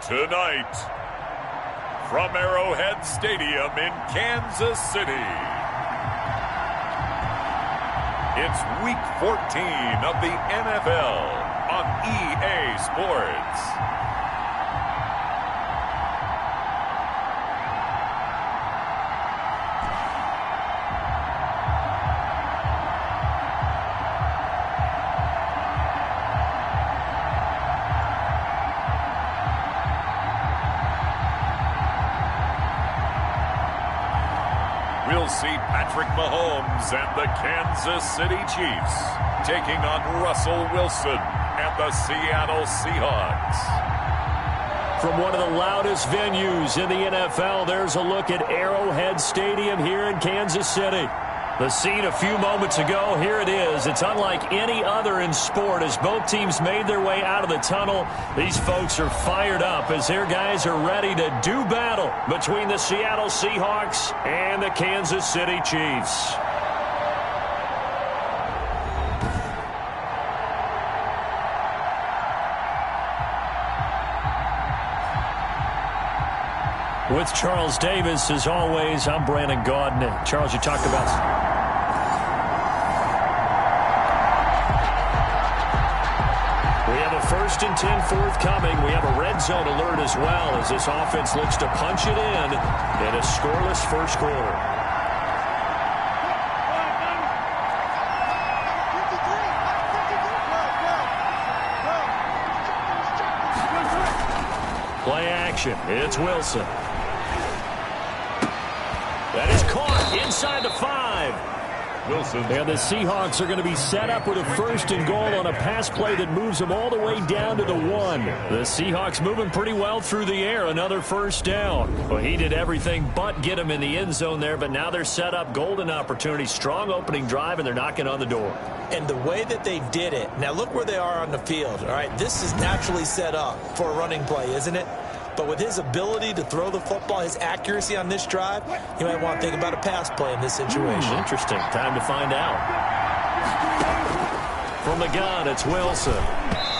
Tonight, from Arrowhead Stadium in Kansas City, it's Week 14 of the NFL on EA Sports. We'll see Patrick Mahomes and the Kansas City Chiefs taking on Russell Wilson and the Seattle Seahawks. From one of the loudest venues in the NFL, there's a look at Arrowhead Stadium here in Kansas City. The scene a few moments ago, here it is. It's unlike any other in sport as both teams made their way out of the tunnel. These folks are fired up as their guys are ready to do battle between the Seattle Seahawks and the Kansas City Chiefs. With Charles Davis, as always, I'm Brandon Gaudin. Charles, you talked about... We have a 1st and 10 forthcoming. We have a red zone alert as well as this offense looks to punch it in a scoreless first quarter. Play action. It's Wilson. That is caught inside the 5. Wilson. And the Seahawks are going to be set up with a 1st and goal on a pass play that moves them all the way down to the 1. The Seahawks moving pretty well through the air. Another 1st down. Well, he did everything but get him in the end zone there, but now they're set up. Golden opportunity. Strong opening drive, and they're knocking on the door. And the way that they did it, now look where they are on the field. All right, this is naturally set up for a running play, isn't it? But with his ability to throw the football, his accuracy on this drive, you might want to think about a pass play in this situation. Interesting. Time to find out. From the gun, it's Wilson.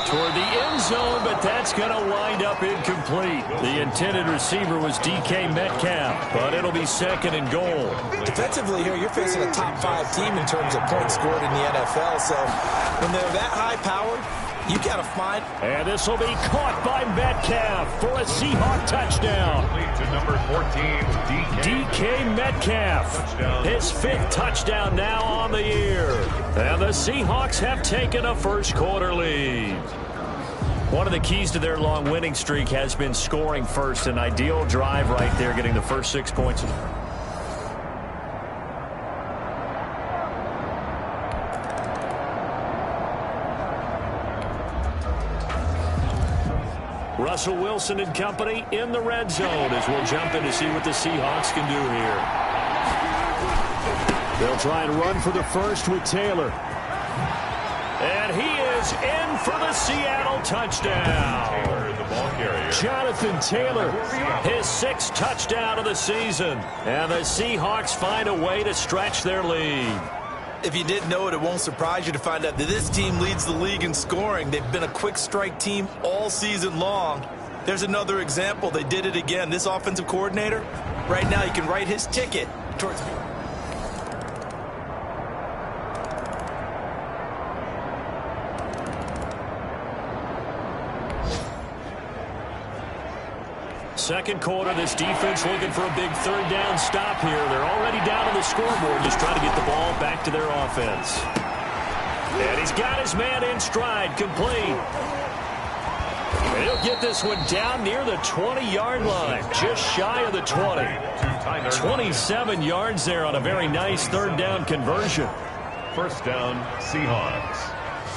Toward the end zone, but that's going to wind up incomplete. The intended receiver was DK Metcalf, but it'll be 2nd and goal. Defensively here, you're facing a top 5 team in terms of points scored in the NFL. So when they're that high-powered, you got to find. And this will be caught by Metcalf for a Seahawk touchdown. To number 14, DK Metcalf. Touchdown. His 5th touchdown now on the year. And the Seahawks have taken a first quarter lead. One of the keys to their long winning streak has been scoring first. An ideal drive right there, getting the first 6 points. Russell Wilson and company in the red zone as we'll jump in to see what the Seahawks can do here. They'll try and run for the first with Taylor. And he is in for the Seattle touchdown. Taylor, the ball carrier. Jonathan Taylor, his 6th touchdown of the season. And the Seahawks find a way to stretch their lead. If you didn't know it, it won't surprise you to find out that this team leads the league in scoring. They've been a quick strike team all season long. There's another example. They did it again. This offensive coordinator, right now, he can write his ticket towards me. Second quarter, this defense looking for a big 3rd down stop here. They're already down on the scoreboard, just trying to get the ball back to their offense. And he's got his man in stride, complete. And he'll get this one down near the 20-yard line, just shy of the 20. 27 yards there on a very nice 3rd down conversion. 1st down, Seahawks.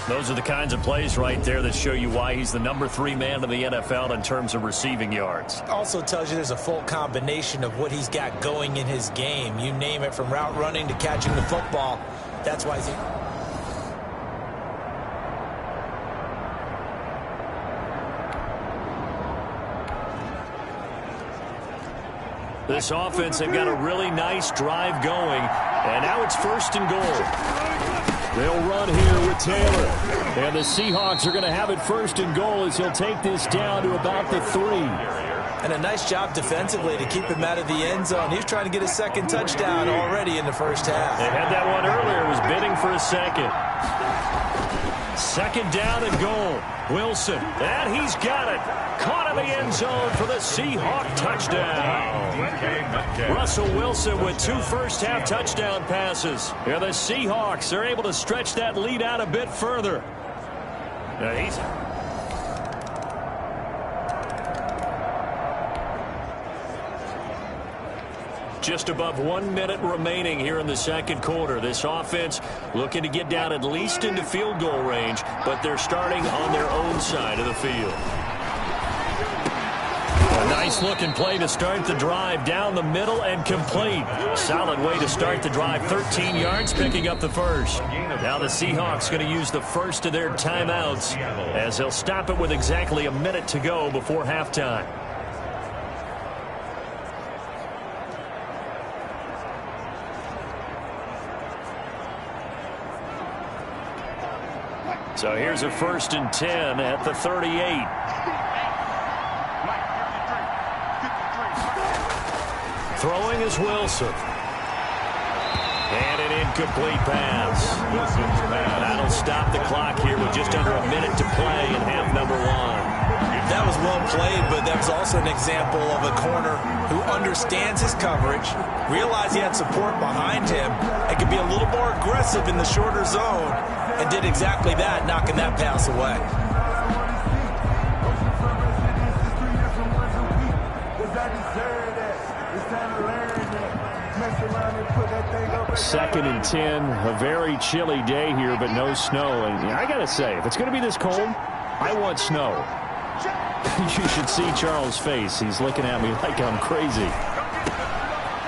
Those are the kinds of plays right there that show you why he's the number 3 man in the NFL in terms of receiving yards. Also tells you there's a full combination of what he's got going in his game. You name it, from route running to catching the football. That's why he's... This offense, they've got a really nice drive going, and now it's 1st and goal. They'll run here with Taylor. And the Seahawks are going to have it first and goal as he'll take this down to about the 3. And a nice job defensively to keep him out of the end zone. He's trying to get a second touchdown already in the first half. They had that one earlier. Was bidding for a second. Second down and goal. Wilson. And he's got it. Caught in the end zone for the Seahawk touchdown. Russell Wilson with 2 first-half touchdown passes. And the Seahawks are able to stretch that lead out a bit further. Now he's... Just above 1 minute remaining here in the second quarter. This offense looking to get down at least into field goal range, but they're starting on their own side of the field. A nice looking play to start the drive down the middle and complete. Solid way to start the drive. 13 yards, picking up the first. Now the Seahawks going to use the first of their timeouts as they'll stop it with exactly a minute to go before halftime. So here's a 1st and 10 at the 38. Throwing is Wilson. And an incomplete pass. That'll stop the clock here with just under a minute to play in half number 1. That was well played, but that was also an example of a corner who understands his coverage, realized he had support behind him, and could be a little more aggressive in the shorter zone, and did exactly that, knocking that pass away. Second and 10, a very chilly day here, but no snow. And I got to say, if it's going to be this cold, I want snow. You should see Charles' face. He's looking at me like I'm crazy.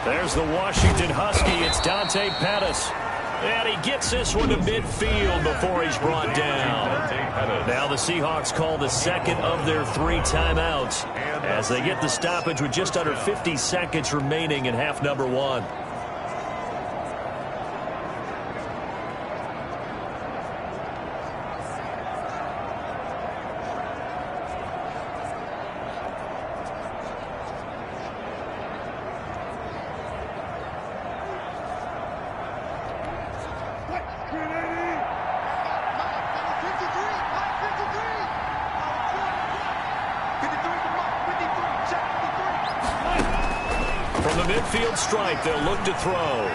There's the Washington Husky. It's Dante Pettis. And he gets this one to midfield before he's brought down. Now the Seahawks call the second of their 3 timeouts as they get the stoppage with just under 50 seconds remaining in half number 1. Midfield stripe, they'll look to throw.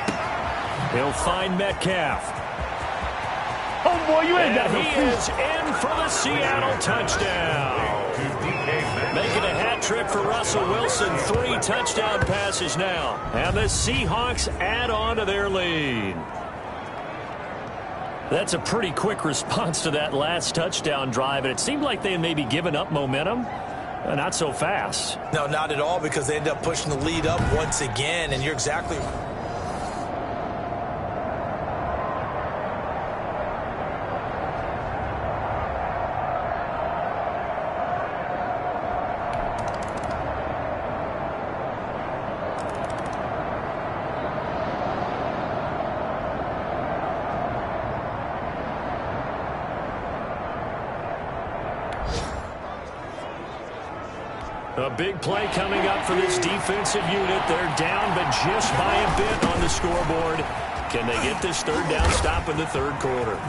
He'll find Metcalf. Oh, boy, you ain't got no He is in for the Seattle touchdown. Making a hat trick for Russell Wilson. 3 touchdown passes now. And the Seahawks add on to their lead. That's a pretty quick response to that last touchdown drive, and it seemed like they had maybe given up momentum. Not so fast. No, not at all, because they end up pushing the lead up once again, and you're exactly right. A big play coming up for this defensive unit. They're down, but just by a bit on the scoreboard. Can they get this third down stop in the third quarter?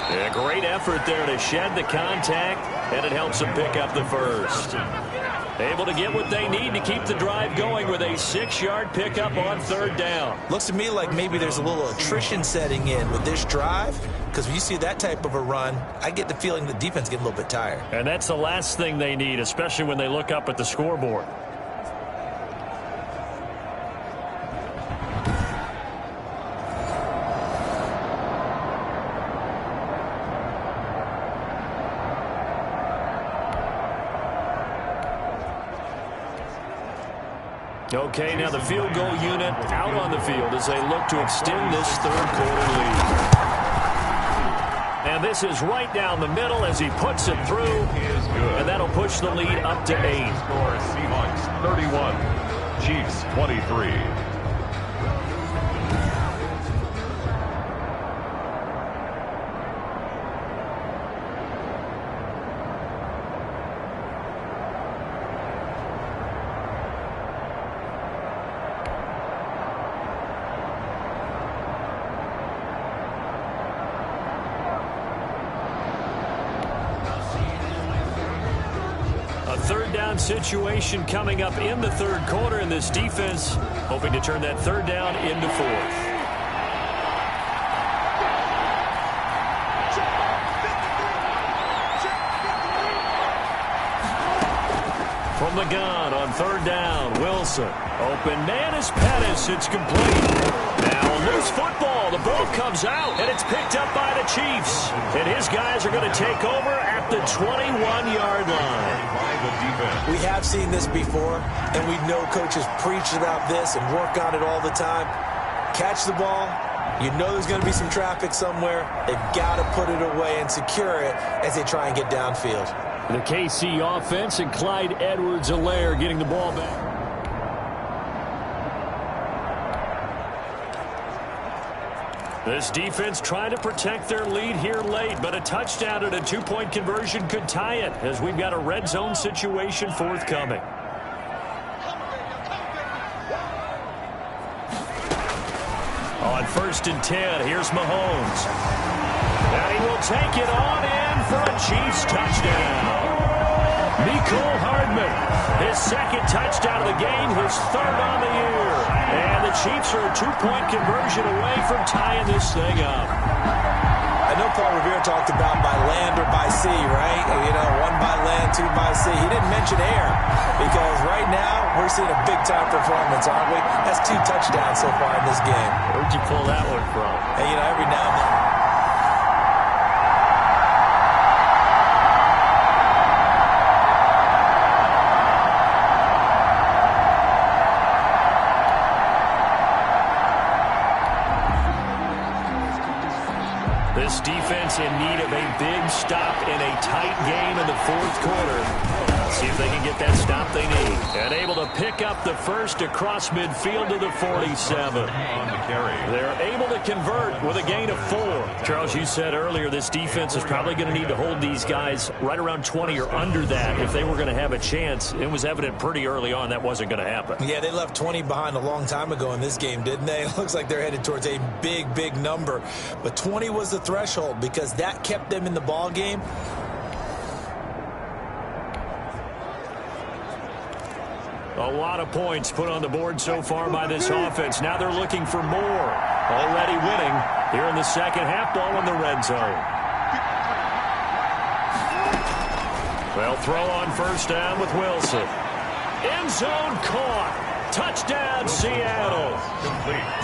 A great effort there to shed the contact, and it helps them pick up the first. Able to get what they need to keep the drive going with a 6-yard pickup on third down. Looks to me like maybe there's a little attrition setting in with this drive, because when you see that type of a run, I get the feeling the defense getting a little bit tired. And that's the last thing they need, especially when they look up at the scoreboard. Okay, now the field goal unit out on the field as they look to extend this third quarter lead. And this is right down the middle as he puts it through, and that'll push the lead up to 8. Score Seahawks 31, Chiefs 23. down situation coming up in the third quarter, and this defense hoping to turn that third down into fourth. From the gun on third down, Wilson. Open man is Pettis. It's complete. Now a loose football. The ball comes out, and it's picked up by the Chiefs. And his guys are going to take over at the 21-yard line. We have seen this before, and we know coaches preach about this and work on it all the time. Catch the ball. You know there's going to be some traffic somewhere. They've got to put it away and secure it as they try and get downfield. The KC offense and Clyde Edwards-Helaire getting the ball back. This defense trying to protect their lead here late, but a touchdown and a two-point conversion could tie it as we've got a red zone situation forthcoming. On 1st and 10, here's Mahomes. And he will take it on in for a Chiefs touchdown. Mecole Hardman, his second touchdown of the game, his third on the year. And the Chiefs are a two-point conversion away from tying this thing up. I know Paul Revere talked about by land or by sea, right? You know, one by land, two by sea. He didn't mention air because right now we're seeing a big-time performance, aren't we? That's 2 touchdowns so far in this game. Where'd you pull that one from? And, you know, every now and then. This defense in need of a big stop in a tight game in the fourth quarter. See if they can get that stop they need. And able to pick up the first across midfield to the 47. They're able to convert with a gain of 4. Charles, you said earlier this defense is probably going to need to hold these guys right around 20 or under that if they were going to have a chance. It was evident pretty early on that wasn't going to happen. Yeah, they left 20 behind a long time ago in this game, didn't they? It looks like they're headed towards a big, big number. But 20 was the threshold because that kept them in the ball game. A lot of points put on the board so far by this offense. Now they're looking for more. Already winning here in the second half, ball in the red zone. They'll throw on first down with Wilson. End zone caught. Touchdown, Seattle.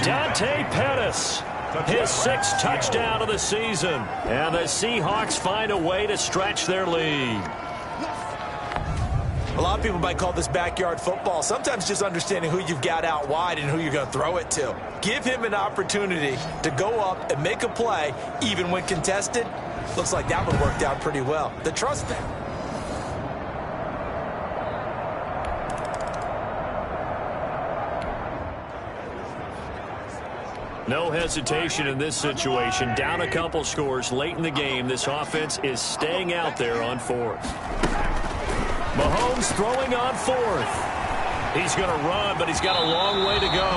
Dante Pettis. His 6th touchdown of the season. And the Seahawks find a way to stretch their lead. A lot of people might call this backyard football. Sometimes just understanding who you've got out wide and who you're going to throw it to. Give him an opportunity to go up and make a play, even when contested. Looks like that one worked out pretty well. The trust there. No hesitation in this situation. Down a couple scores late in the game. This offense is staying out there on 4th. Mahomes throwing on 4th. He's going to run, but he's got a long way to go.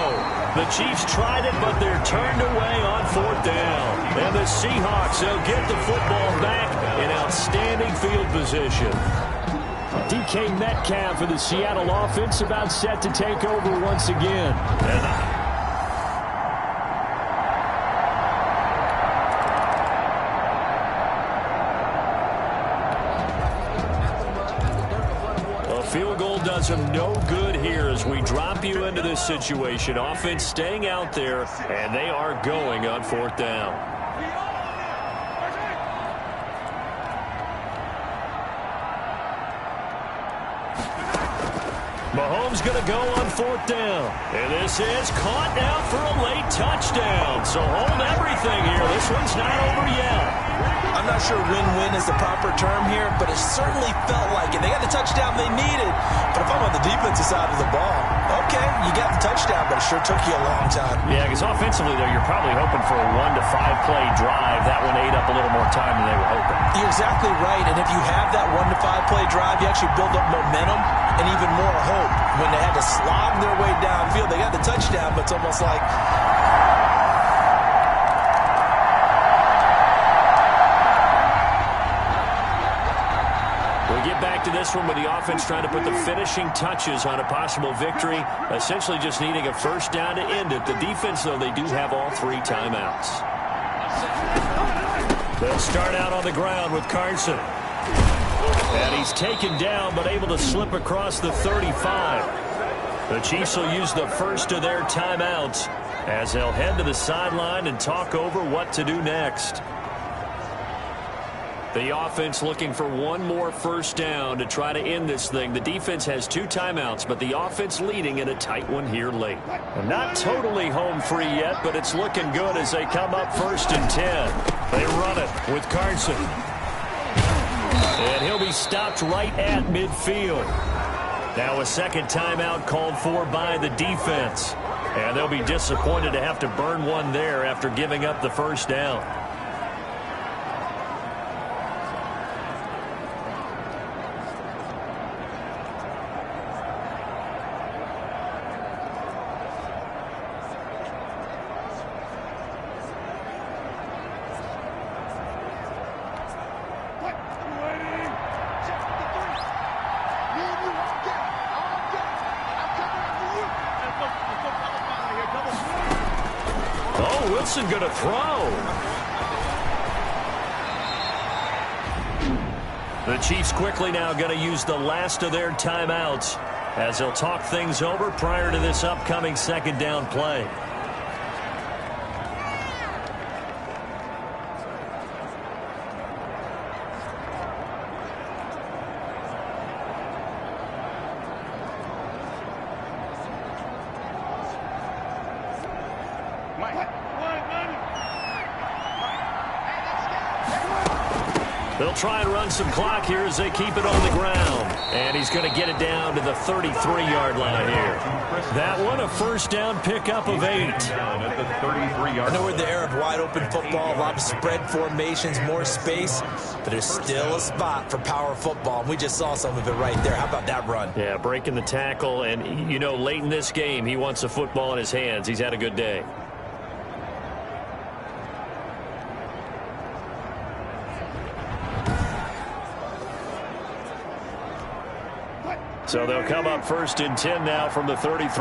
The Chiefs tried it, but they're turned away on 4th down. And the Seahawks, they'll get the football back in outstanding field position. DK Metcalf for the Seattle offense about set to take over once again. Field goal does them no good here as we drop you into this situation. Offense staying out there, and they are going on 4th down. Mahomes going to go on 4th down. And this is caught now for a late touchdown. So hold everything here. This one's not over yet. I'm not sure win-win is the proper term here, but it certainly felt like it. They got the touchdown they needed. But if I'm on the defensive side of the ball, okay, you got the touchdown, but it sure took you a long time. Yeah, because offensively, though, you're probably hoping for a 1 to 5 play drive. That one ate up a little more time than they were hoping. You're exactly right. And if you have that 1 to 5 play drive, you actually build up momentum and even more hope. When they had to slog their way downfield, they got the touchdown, but it's almost like... back to this one with the offense trying to put the finishing touches on a possible victory, essentially just needing a first down to end it. The defense, though, they do have all 3 timeouts. They'll start out on the ground with Carson. And he's taken down but able to slip across the 35. The Chiefs will use the first of their timeouts as they'll head to the sideline and talk over what to do next. The offense looking for one more first down to try to end this thing. The defense has 2 timeouts, but the offense leading in a tight one here late. And not totally home free yet, but it's looking good as they come up 1st and 10. They run it with Carson. And he'll be stopped right at midfield. Now a second timeout called for by the defense. And they'll be disappointed to have to burn one there after giving up the first down. Wilson going to throw. The Chiefs quickly now going to use the last of their timeouts as they'll talk things over prior to this upcoming second down play. They'll try and run some clock here as they keep it on the ground. And he's going to get it down to the 33-yard line here. That one, a first down pickup of 8. I know we're in the era of wide-open football, a lot of spread formations, more space, but there's still a spot for power football. And we just saw some of it right there. How about that run? Yeah, breaking the tackle. And, you know, late in this game, he wants the football in his hands. He's had a good day. So they'll come up 1st and 10 now from the 33.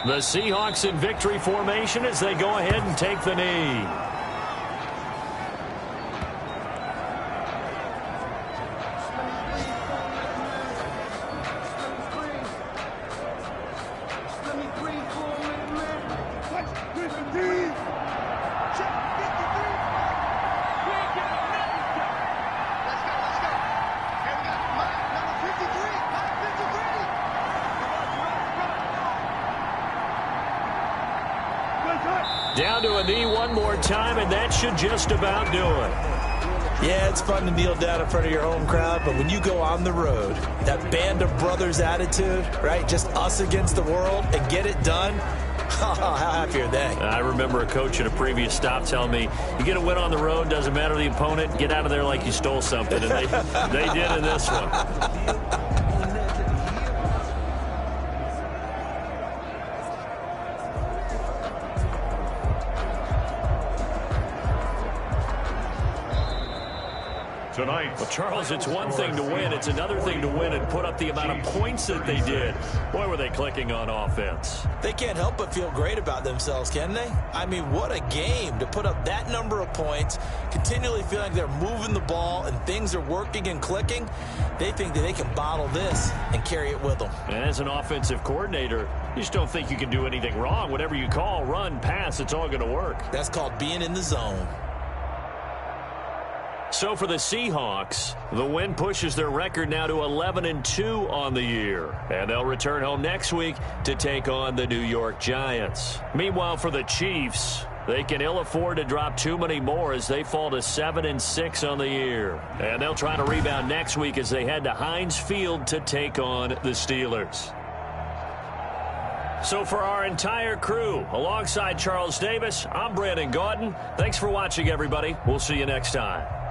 The Seahawks in victory formation as they go ahead and take the knee. Down to a knee one more time, and that should just about do it. Yeah, it's fun to kneel down in front of your home crowd, but when you go on the road, that band of brothers attitude, right, just us against the world, and get it done, how happy are they? I remember a coach at a previous stop telling me, you get a win on the road, doesn't matter the opponent, get out of there like you stole something, and they did in this one. Tonight. Well, Charles, it's one thing to win. It's another thing to win and put up the amount of points that they did. Boy, were they clicking on offense. They can't help but feel great about themselves, can they? I mean, what a game to put up that number of points, continually feeling like they're moving the ball and things are working and clicking. They think that they can bottle this and carry it with them. And as an offensive coordinator, you just don't think you can do anything wrong. Whatever you call, run, pass, it's all going to work. That's called being in the zone. So for the Seahawks, the win pushes their record now to 11-2 on the year. And they'll return home next week to take on the New York Giants. Meanwhile, for the Chiefs, they can ill afford to drop too many more as they fall to 7-6 on the year. And they'll try to rebound next week as they head to Heinz Field to take on the Steelers. So for our entire crew, alongside Charles Davis, I'm Brandon Gaudin. Thanks for watching, everybody. We'll see you next time.